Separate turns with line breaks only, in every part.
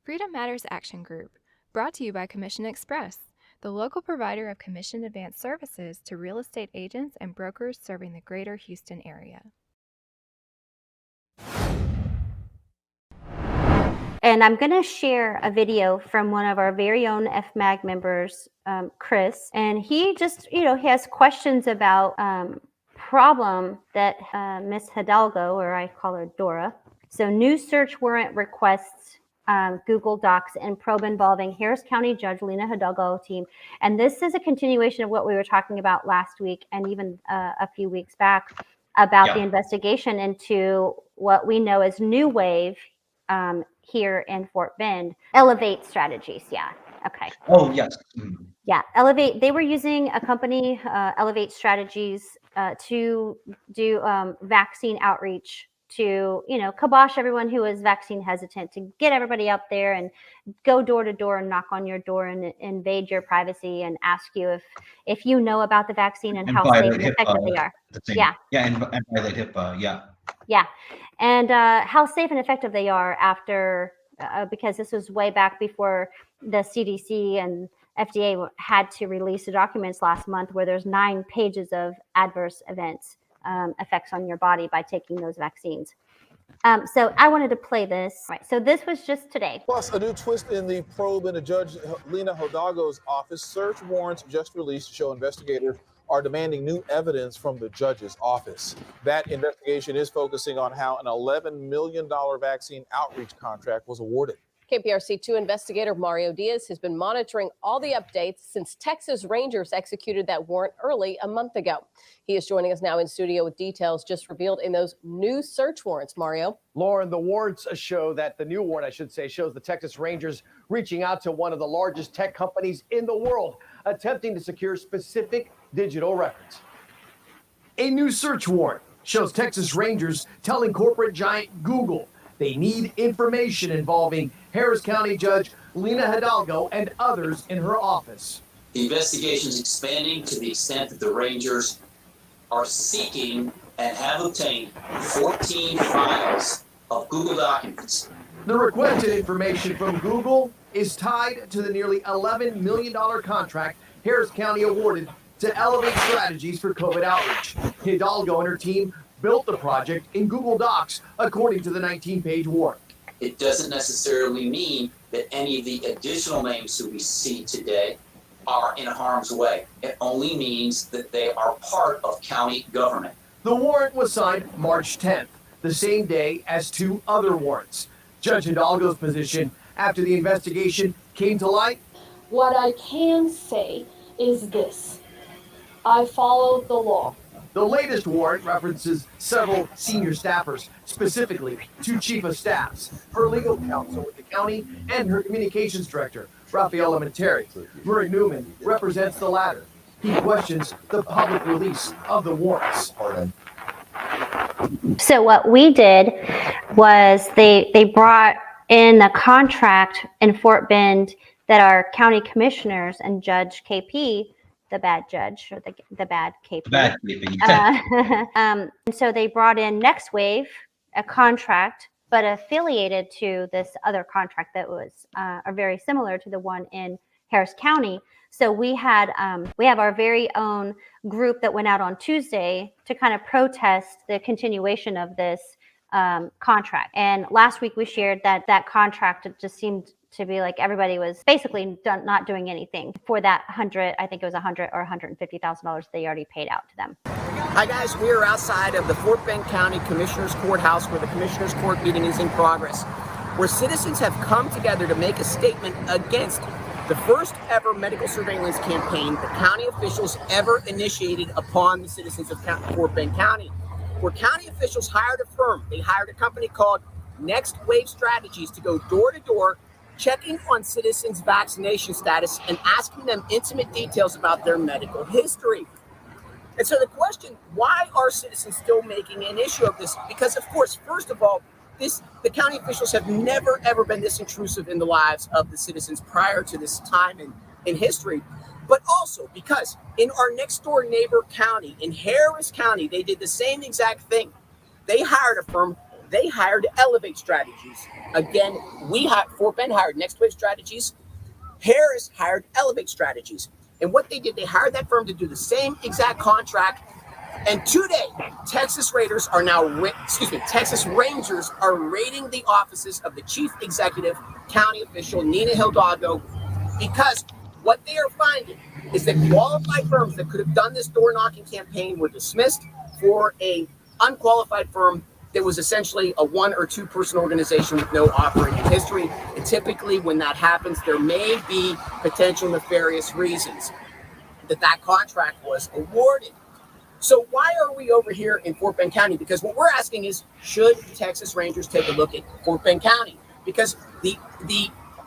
Freedom Matters Action Group, brought to you by Commission Express, the local provider of commission advanced services to real estate agents and brokers serving the greater Houston area.
And I'm going to share a video from one of our very own FMAG members, Chris, and he just, he has questions about problem that Miss Hidalgo, or I call her Dora. So new search warrant requests, Google Docs and probe involving Harris County Judge Lena Hidalgo team. And this is a continuation of what we were talking about last week and even a few weeks back about the investigation into what we know as New Wave here in Fort Bend. Elevate Strategies. Yeah. Okay.
Oh, yes. Mm-hmm.
Yeah. Elevate. They were using a company, Elevate Strategies, to do vaccine outreach to, kibosh everyone who is vaccine hesitant, to get everybody up there and go door to door and knock on your door and invade your privacy and ask you if you know about the vaccine and how safe and effective they are.
Yeah. Yeah. And violate HIPAA. Yeah.
Yeah. And how safe and effective they are after, because this was way back before the CDC and FDA had to release the documents last month where there's 9 pages of adverse events, effects on your body by taking those vaccines. So I wanted to play this. Right. So this was just today.
Plus, a new twist in the probe into Judge Lena Hidalgo's office. Search warrants just released show investigators are demanding new evidence from the judge's office. That investigation is focusing on how an $11 million vaccine outreach contract was awarded.
KPRC2 investigator Mario Diaz has been monitoring all the updates since Texas Rangers executed that warrant early a month ago. He is joining us now in studio with details just revealed in those new search warrants. Mario.
Lauren, the warrants show that the new warrant, shows the Texas Rangers reaching out to one of the largest tech companies in the world, attempting to secure specific digital records. A new search warrant shows Texas Rangers telling corporate giant Google they need information involving Harris County Judge Lena Hidalgo and others in her office.
The investigation is expanding to the extent that the Rangers are seeking and have obtained 14 files of Google documents.
The requested information from Google is tied to the nearly $11 million contract Harris County awarded to Elevate Strategies for COVID outreach. Hidalgo and her team built the project in Google Docs, according to the 19-page warrant.
It doesn't necessarily mean that any of the additional names who we see today are in harm's way. It only means that they are part of county government.
The warrant was signed March 10th, the same day as 2 other warrants. Judge Hidalgo's position after the investigation came to light?
What I can say is this: I follow the law.
The latest warrant references several senior staffers, specifically 2 chief of staffs, her legal counsel with the county, and her communications director, Rafaela Materi. Murray Newman represents the latter. He questions the public release of the warrants.
So what we did was they brought in a contract in Fort Bend that our county commissioners and Judge KP, the bad judge, or the bad KP.
Bad KP.
And so they brought in Next Wave, a contract, but affiliated to this other contract that was very similar to the one in Harris County. So we have our very own group that went out on Tuesday to kind of protest the continuation of this contract. And last week we shared that contract just seemed to be like everybody was basically not doing anything for that I think it was $100,000 or $150,000 they already paid out to them.
Hi guys, we are outside of the Fort Bend County Commissioner's Courthouse where the Commissioner's Court meeting is in progress, where citizens have come together to make a statement against the first ever medical surveillance campaign the county officials ever initiated upon the citizens of Fort Bend County, where county officials hired a firm. They hired a company called Next Wave Strategies to go door to door, checking on citizens' vaccination status and asking them intimate details about their medical history. And so the question, why are citizens still making an issue of this? Because of course, first of all, the county officials have never, ever been this intrusive in the lives of the citizens prior to this time in history. But also because in our next door neighbor county, in Harris County, they did the same exact thing. They hired a firm they hired Elevate Strategies. Again, Fort Bend hired Next Wave Strategies. Harris hired Elevate Strategies. And what they did, they hired that firm to do the same exact contract. And today, Texas Rangers are raiding the offices of the chief executive county official, Nina Hidalgo, because what they are finding is that qualified firms that could have done this door knocking campaign were dismissed for a unqualified firm that was essentially a 1 or 2 person organization with no operating history. And typically when that happens, there may be potential nefarious reasons that contract was awarded. So why are we over here in Fort Bend County? Because what we're asking is, should Texas Rangers take a look at Fort Bend County? Because the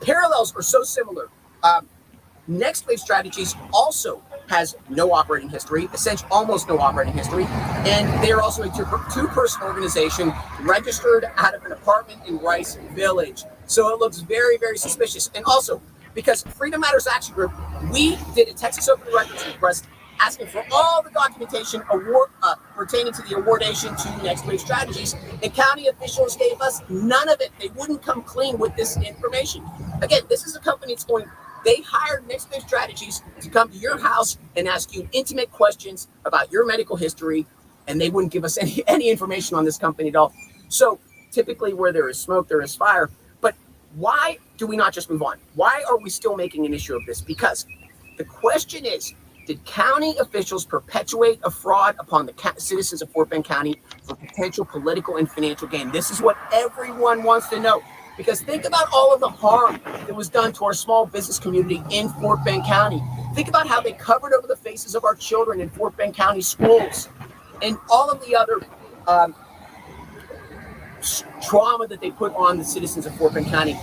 parallels are so similar. Next Wave Strategies also has no operating history, essentially almost no operating history, and they're also a two-person organization registered out of an apartment in Rice Village. So it looks very, very suspicious. And also, because Freedom Matters Action Group, we did a Texas Open Records request asking for all the documentation pertaining to the awardation to Next Wave Strategies, and county officials gave us none of it. They wouldn't come clean with this information. Again, this is a company that's they hired Next Wave Strategies to come to your house and ask you intimate questions about your medical history, and they wouldn't give us any information on this company at all. So typically where there is smoke, there is fire. But why do we not just move on? Why are we still making an issue of this? Because the question is, did county officials perpetuate a fraud upon the citizens of Fort Bend County for potential political and financial gain? This is what everyone wants to know. Because think about all of the harm that was done to our small business community in Fort Bend County. Think about how they covered over the faces of our children in Fort Bend County schools and all of the other trauma that they put on the citizens of Fort Bend County.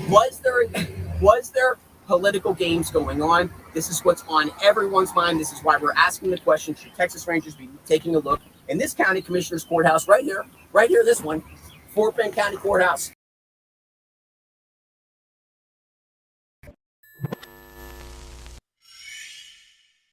Was there political games going on? This is what's on everyone's mind. This is why we're asking the question, should Texas Rangers be taking a look in this county commissioner's courthouse right here, this one, Fort Bend County Courthouse.